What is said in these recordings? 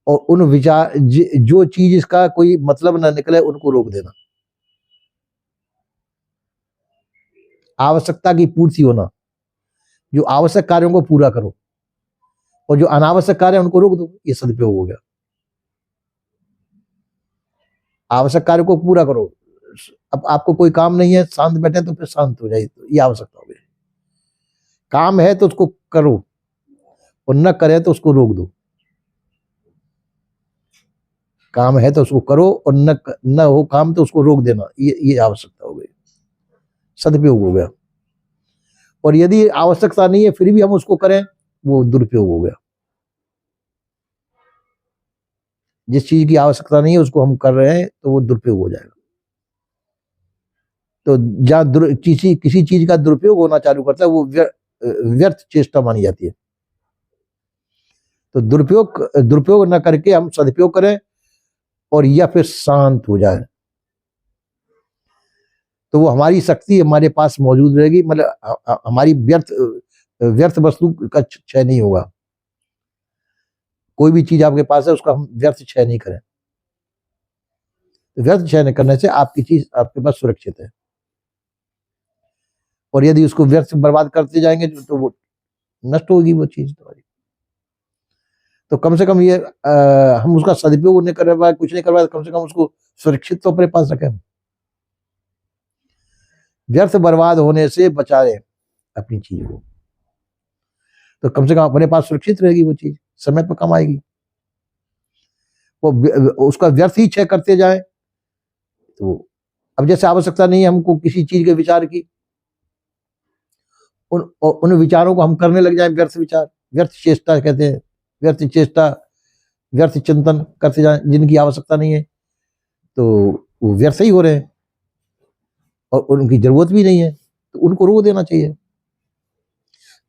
और उन विचार जो चीज इसका कोई मतलब ना निकले उनको रोक देना। आवश्यकता की पूर्ति होना, जो आवश्यक कार्यों को पूरा करो और जो अनावश्यक कार्य है उनको रोक दो, ये सदुपयोग हो गया। आवश्यक कार्य को पूरा करो, अब आपको कोई काम नहीं है, शांत बैठे तो फिर शांत हो जाइए, तो ये आवश्यकता हो गई। काम है तो उसको करो और न करे तो उसको रोक दो। काम है तो उसको करो और न हो काम तो उसको रोक देना, ये आवश्यकता हो गई, सदुपयोग हो गया। और यदि आवश्यकता नहीं है फिर भी हम उसको करें, वो दुरुपयोग हो गया। जिस चीज की आवश्यकता नहीं है उसको हम कर रहे हैं तो वो दुरुपयोग हो जाएगा। तो जहां किसी चीज का दुरुपयोग होना चालू करता है वो व्यर्थ चेष्टा मानी जाती है। तो दुरुपयोग न करके हम सदुपयोग करें और या फिर शांत हो जाए, तो वो हमारी शक्ति हमारे पास मौजूद रहेगी, मतलब हमारी व्यर्थ वस्तु का क्षय नहीं होगा। कोई भी चीज आपके पास है उसका हम व्यर्थ क्षय नहीं करें। व्यर्थ क्षय करने से आपकी चीज आपके पास सुरक्षित है, और यदि उसको व्यर्थ बर्बाद करते जाएंगे तो वो नष्ट होगी वो चीज तुम्हारी। तो कम से कम ये हम उसका सदुपयोग नहीं कर पाए, कुछ नहीं कर पाए, कम से कम उसको सुरक्षित तो अपने पास रखें। व्यर्थ बर्बाद होने से बचाए अपनी चीज को, तो कम से कम अपने पास सुरक्षित रहेगी वो चीज, समय पर कम आएगी। वो उसका व्यर्थ ही क्षय करते जाए तो अब जैसे आवश्यकता नहीं है हमको किसी चीज के विचार की, उन विचारों को हम करने लग जाए, व्यर्थ विचार, व्यर्थ चेष्टा कहते हैं, व्यर्थ चेष्टा, व्यर्थ चिंतन करते जाए जिनकी आवश्यकता नहीं है, तो वो व्यर्थ ही हो रहे हैं और उनकी जरूरत भी नहीं है, तो उनको रोक देना चाहिए।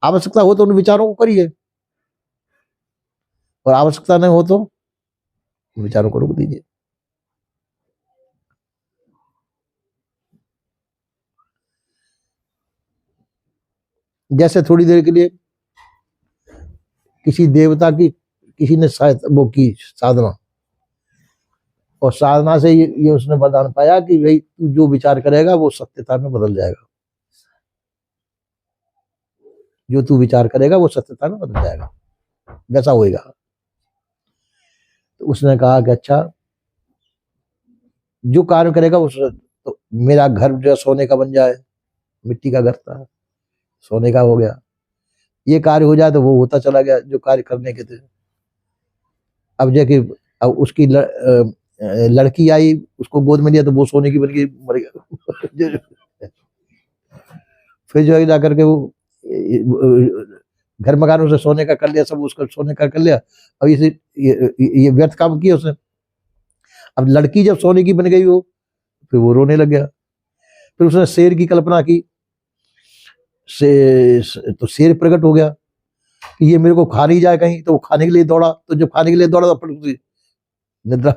आवश्यकता हो तो उन विचारों को करिए और आवश्यकता नहीं हो तो उन विचारों को रोक दीजिए। जैसे थोड़ी देर के लिए किसी देवता की किसी ने शायद वो की साधना, और साधना से ये उसने वरदान पाया कि भाई तू जो विचार करेगा वो सत्यता में बदल जाएगा, जो तू विचार करेगा वो सत्यता में बदल जाएगा, वैसा होएगा। तो उसने कहा कि अच्छा जो कार्य करेगा वो तो मेरा घर जो सोने का बन जाए, मिट्टी का घर था सोने का हो गया, ये कार्य हो जाए तो वो होता चला गया जो कार्य करने के थे। अब जैसे अब उसकी लड़की आई, उसको गोद में लिया तो वो सोने की बन गई, मर गया। फिर जो है जाकर के वो घर मकान उसे सोने का कर लिया, सब उसका सोने का कर लिया। अब ये व्यर्थ काम किया उसने। अब लड़की जब सोने की बन गई वो, फिर वो रोने लग गया। फिर उसने शेर की कल्पना की, तो शेर प्रकट हो गया कि ये मेरे को खा नहीं जाए कहीं, तो वो खाने के लिए दौड़ा, तो जब खाने के लिए दौड़ा तो फिर निद्रा।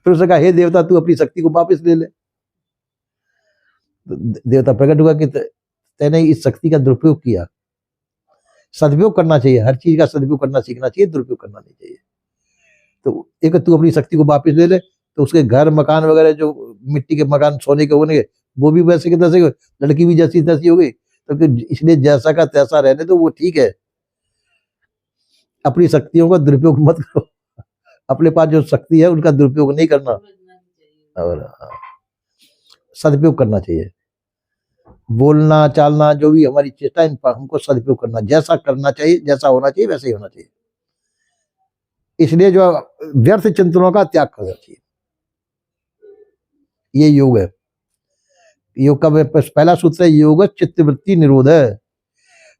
फिर उसने कहा हे देवता तू अपनी शक्ति को वापस ले ले। तो देवता प्रकट हुआ कि तेने इस शक्ति का दुरुपयोग किया। सदुपयोग करना चाहिए, हर चीज का सदुपयोग करना सीखना चाहिए, दुरुपयोग करना नहीं चाहिए। तो एक तू अपनी शक्ति को वापस ले ले, तो उसके घर मकान वगैरह जो मिट्टी के मकान सोने के होने, वो भी वैसे के तैसे, लड़की भी जैसी तैसी हो गई। तो इसलिए जैसा का तैसा रहने तो वो ठीक है, अपनी शक्तियों का दुरुपयोग मत करो। अपने पास जो शक्ति है उनका दुरुपयोग नहीं करना और सदुपयोग करना चाहिए। बोलना चालना जो भी हमारी चेष्टा, इन पर हमको सदुपयोग करना, जैसा करना चाहिए, जैसा होना चाहिए वैसे ही होना चाहिए। इसलिए जो व्यर्थ चिंतनों का त्याग करना चाहिए, ये योग है। योग का पहला सूत्र है योग चित्त वृत्ति निरोध है।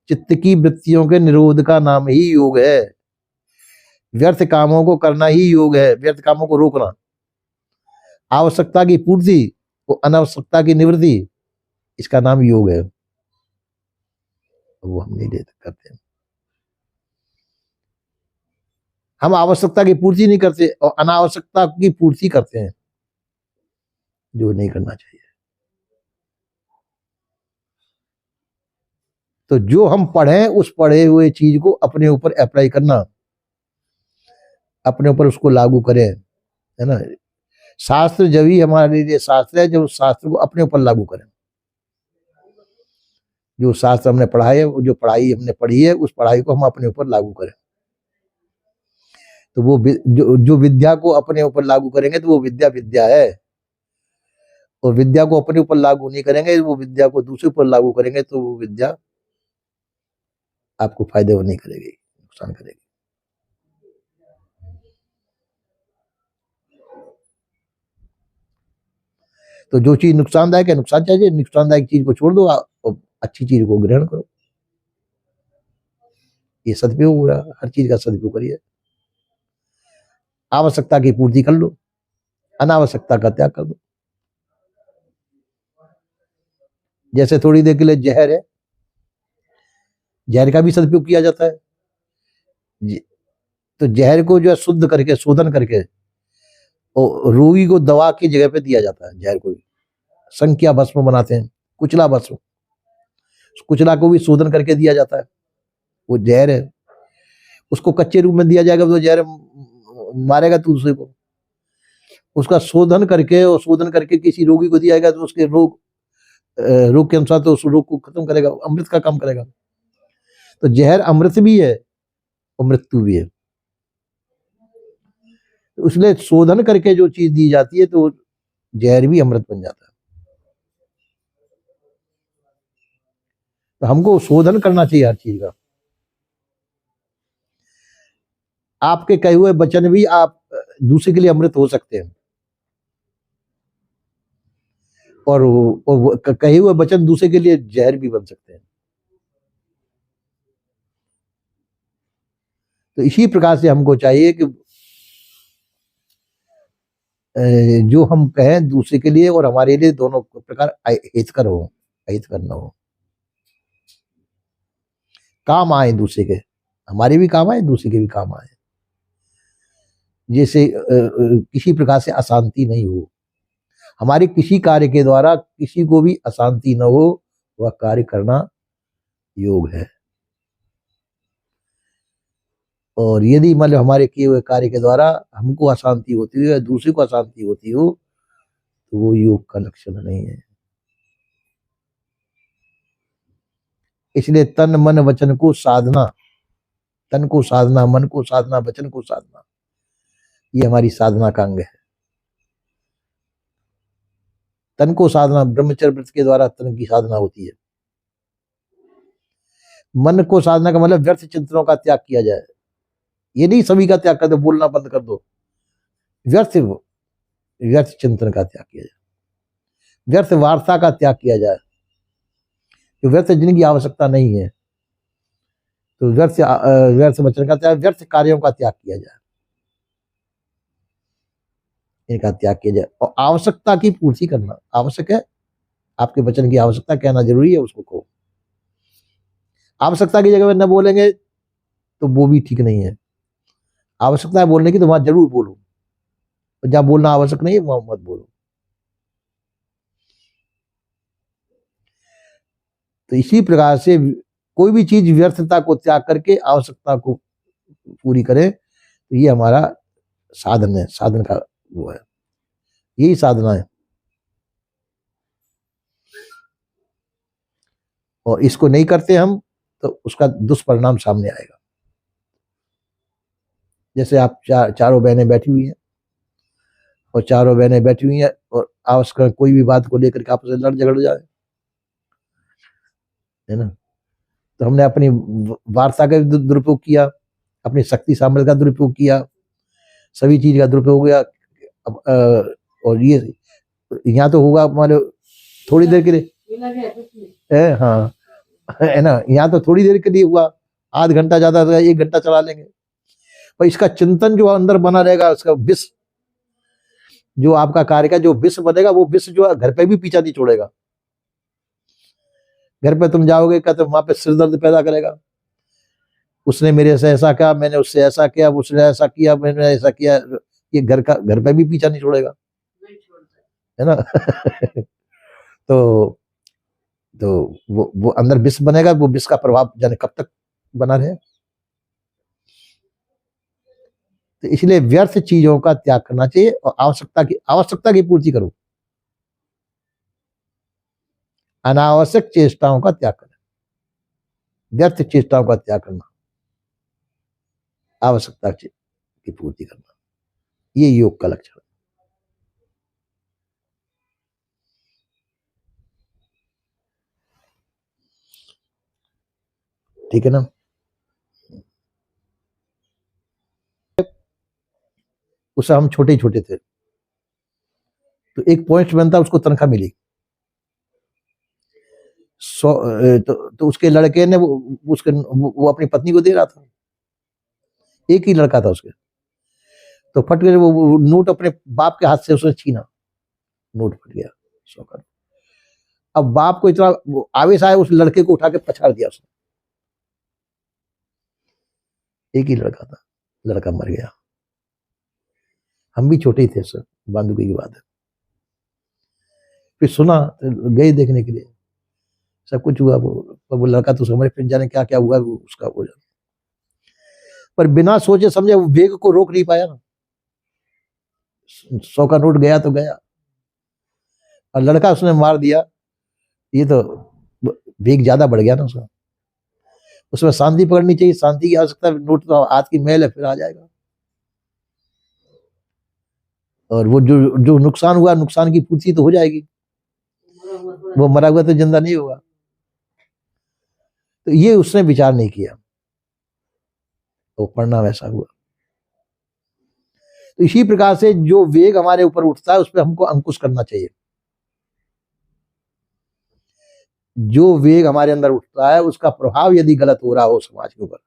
चित्त की वृत्तियों के निरोध का नाम ही योग है। व्यर्थ कामों को करना ही योग है, व्यर्थ कामों को रोकना। आवश्यकता की पूर्ति और अनावश्यकता की निवृत्ति, इसका नाम योग है। वो हम नहीं करते। हम आवश्यकता की पूर्ति नहीं करते और अनावश्यकता की पूर्ति करते हैं, जो नहीं करना चाहिए। तो जो हम पढ़े उस पढ़े हुए चीज को अपने ऊपर अप्लाई करना, अपने ऊपर उसको लागू करें, है ना। शास्त्र जब ही हमारे लिए शास्त्र है जब उस शास्त्र को अपने ऊपर लागू करें। जो शास्त्र हमने पढ़ा है, जो पढ़ाई हमने पढ़ी है, उस पढ़ाई को हम अपने ऊपर लागू करें। तो वो जो विद्या को अपने ऊपर लागू करेंगे तो वो विद्या विद्या है। और विद्या को अपने ऊपर लागू नहीं करेंगे, वो विद्या को दूसरे ऊपर लागू करेंगे तो वो विद्या आपको फायदे नहीं करेगी, नुकसान करेगी। तो जो चीज नुकसानदायक है, नुकसान चाहिए, नुकसानदायक चीज को छोड़ दो और अच्छी चीज को ग्रहण करो। ये सदुपयोग हो रहा, हर चीज का सदुपयोग करिए। आवश्यकता की पूर्ति कर लो, अनावश्यकता का त्याग कर दो। जैसे थोड़ी देर के लिए जहर है, जहर का भी सदुपयोग किया जाता है। तो जहर को जो है शुद्ध करके, शोधन करके, और रोगी को दवा की जगह पे दिया जाता है। जहर को संख्या भस्म बनाते हैं, कुचला भस्म, कुचला को भी शोधन करके दिया जाता है। वो जहर है, उसको कच्चे रूप में दिया जाएगा तो जहर मारेगा दूसरे को। उसका शोधन करके, और शोधन करके किसी रोगी को दिया जाएगा तो उसके रोग के अनुसार तो उस रोग को खत्म करेगा, अमृत का काम करेगा। तो जहर अमृत भी है और मृत्यु भी है। तो इसलिए शोधन करके जो चीज दी जाती है तो जहर भी अमृत बन जाता है। तो हमको शोधन करना चाहिए हर चीज का। आपके कहे हुए वचन भी आप दूसरे के लिए अमृत हो सकते हैं, और कहे हुए वचन दूसरे के लिए जहर भी बन सकते हैं। तो इसी प्रकार से हमको चाहिए कि जो हम कहें दूसरे के लिए और हमारे लिए दोनों प्रकार हितकर हो, अहितकर न हो, काम आए दूसरे के, हमारे भी काम आए, दूसरे के भी काम आए। जैसे किसी प्रकार से अशांति नहीं हो, हमारे किसी कार्य के द्वारा किसी को भी अशांति न हो, वह कार्य करना योग है। और यदि मतलब हमारे किए हुए कार्य के द्वारा हमको अशांति होती हो या दूसरे को अशांति होती हो तो वो योग का लक्षण नहीं है। इसलिए तन मन वचन को साधना, तन को साधना, मन को साधना, वचन को साधना, ये हमारी साधना का अंग है। तन को साधना, ब्रह्मचर्य व्रत के द्वारा तन की साधना होती है। मन को साधना का मतलब व्यर्थ चिंतनों का त्याग किया जाए। ये नहीं सभी का त्याग कर दो, बोलना बंद कर दो। व्यर्थ चिंतन का त्याग किया जाए, व्यर्थ वार्ता का त्याग किया जाए, जो व्यर्थ जिनकी आवश्यकता नहीं है। तो व्यर्थ वचन का त्याग, व्यर्थ कार्यों का त्याग किया जाए, इनका त्याग किया जाए। और आवश्यकता की पूर्ति करना आवश्यक है। आपके वचन की आवश्यकता कहना जरूरी है, उसको कहो। आवश्यकता की जगह में न बोलेंगे तो वो भी ठीक नहीं है। आवश्यकता है बोलने की तो वहां जरूर बोलो, जहां बोलना आवश्यक नहीं है वहां मत बोलो। तो इसी प्रकार से कोई भी चीज व्यर्थता को त्याग करके आवश्यकता को पूरी करे, तो ये हमारा साधन है, साधन का वो है, यही साधना है। और इसको नहीं करते हम तो उसका दुष्परिणाम सामने आएगा। जैसे आप चारों बहनें बैठी हुई हैं, और चारों बहनें बैठी हुई हैं और आवश्यक कोई भी बात को लेकर के आपस में लड़ झगड़ जाए, है ना। तो हमने अपनी वार्ता का दुरुपयोग किया, अपनी शक्ति सामर्थ्य का दुरुपयोग किया, सभी चीज का दुरुपयोग हो गया। और ये यहाँ तो होगा हमारे थोड़ी देर के लिए, हाँ, है ना। यहाँ तो थोड़ी देर के लिए हुआ, आध घंटा ज्यादा 1 घंटा चला लेंगे, पर इसका चिंतन जो अंदर बना रहेगा, उसका विष, जो आपका कार्य का जो विष बनेगा, वो विष जो घर पे भी पीछा नहीं छोड़ेगा। घर पे तुम जाओगे क्या तो वहां पे सिर दर्द पैदा करेगा। उसने मेरे से ऐसा किया, मैंने उससे ऐसा किया, उसने ऐसा किया, मैंने ऐसा किया। ये घर पे भी पीछा नहीं छोड़ेगा, है ना। तो वो अंदर विष बनेगा, वो विष का प्रभाव जाने कब तक बना रहे। तो इसलिए व्यर्थ चीजों का त्याग करना चाहिए और आवश्यकता की पूर्ति करो। अनावश्यक चेष्टाओं का त्याग करना, व्यर्थ चेष्टाओं का त्याग करना, आवश्यकता की पूर्ति करना, ये योग का लक्षण है। ठीक है ना। उस हम छोटे छोटे थे तो एक पॉइंट बनता, उसको तनख्वाह मिली 100, तो उसके लड़के ने वो अपनी पत्नी को दे रहा था, एक ही लड़का था उसके, तो फट गए वो नोट अपने बाप के हाथ से उसने छीना, नोट फट गया 100 का। अब बाप को इतना आवेश आया, उस लड़के को उठा के पछाड़ दिया उसने, एक ही लड़का था, लड़का मर गया। हम भी छोटे ही थे सर, बांदुकी की बात है। फिर सुना तो गए देखने के लिए, सब कुछ हुआ, वो लड़का तो समझ, फिर जाने क्या क्या हुआ उसका हो जाए, पर बिना सोचे समझे वो वेग को रोक नहीं पाया ना। 100 का नोट गया तो गया, और लड़का उसने मार दिया, ये तो वेग ज्यादा बढ़ गया ना उसका। उसमें शांति पकड़नी चाहिए, शांति की आवश्यकता, नोट तो हाथ की मैल है, फिर आ जाएगा। और वो जो जो नुकसान हुआ, नुकसान की पूर्ति तो हो जाएगी, वो मरा हुआ तो जिंदा नहीं होगा। तो ये उसने विचार नहीं किया, तो परिणाम ऐसा हुआ। तो इसी प्रकार से जो वेग हमारे ऊपर उठता है उस पर हमको अंकुश करना चाहिए। जो वेग हमारे अंदर उठता है उसका प्रभाव यदि गलत हो रहा हो समाज के ऊपर,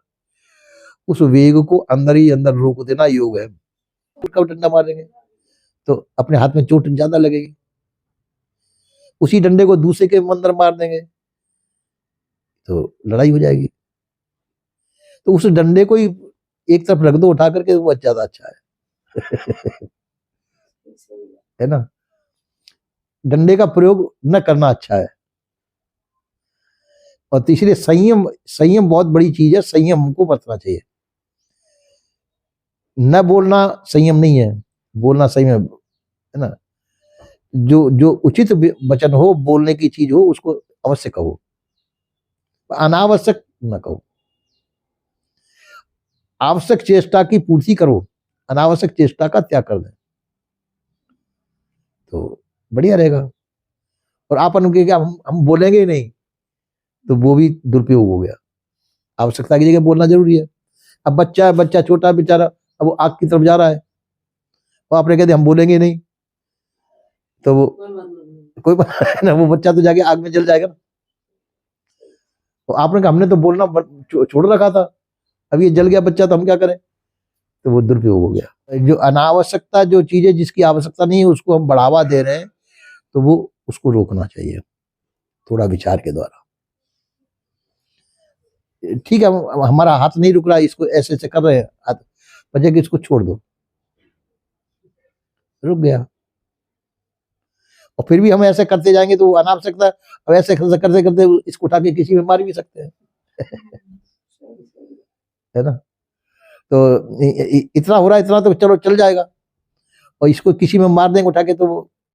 उस वेग को अंदर ही अंदर रोक देना योग है। कब डंडा मारेंगे तो अपने हाथ में चोट ज्यादा लगेगी, उसी डंडे को दूसरे के अंदर मार देंगे तो लड़ाई हो जाएगी। तो उस डंडे को ही एक तरफ रख दो उठा करके, वो ज्यादा अच्छा है। है ना, डंडे का प्रयोग न करना अच्छा है। और तीसरे संयम, संयम बहुत बड़ी चीज है, संयम हमको बरतना चाहिए। न बोलना संयम नहीं है, बोलना संयम है ना। जो जो उचित वचन हो, बोलने की चीज हो, उसको अवश्य कहो, अनावश्यक न कहो। आवश्यक चेष्टा की पूर्ति करो, अनावश्यक चेष्टा का त्याग कर दें, तो बढ़िया रहेगा। और आप अनुके क्या हम बोलेंगे ही नहीं, तो वो भी दुरुपयोग हो गया। आवश्यकता की जगह बोलना जरूरी है। अब बच्चा है, बच्चा छोटा बेचारा, अब वो आग की तरफ जा रहा है, वो आपने कह दिया हम बोलेंगे नहीं, तो वो कोई ना, वो बच्चा तो जाके आग में जल जाएगा ना। तो आपने कहा हमने तो बोलना छोड़ रखा था, अब ये जल गया बच्चा, तो हम क्या करें, तो वो दुरुपयोग हो गया। जो अनावश्यकता, जो चीजें जिसकी आवश्यकता नहीं है उसको हम बढ़ावा दे रहे हैं, तो वो उसको रोकना चाहिए थोड़ा विचार के द्वारा। ठीक है, हमारा हाथ नहीं रुक रहा, इसको ऐसे ऐसे कर रहे हैं हाथ, बचे कि इसको छोड़ दो, रुक गया। और फिर भी हम ऐसे करते जाएंगे तो अनावश्यकता, अब ऐसे करते करते इसको उठा के किसी में मार भी सकते हैं। है ना, तो इतना हो रहा है, इतना तो चलो चल जाएगा, और इसको किसी में मार देंगे उठा के तो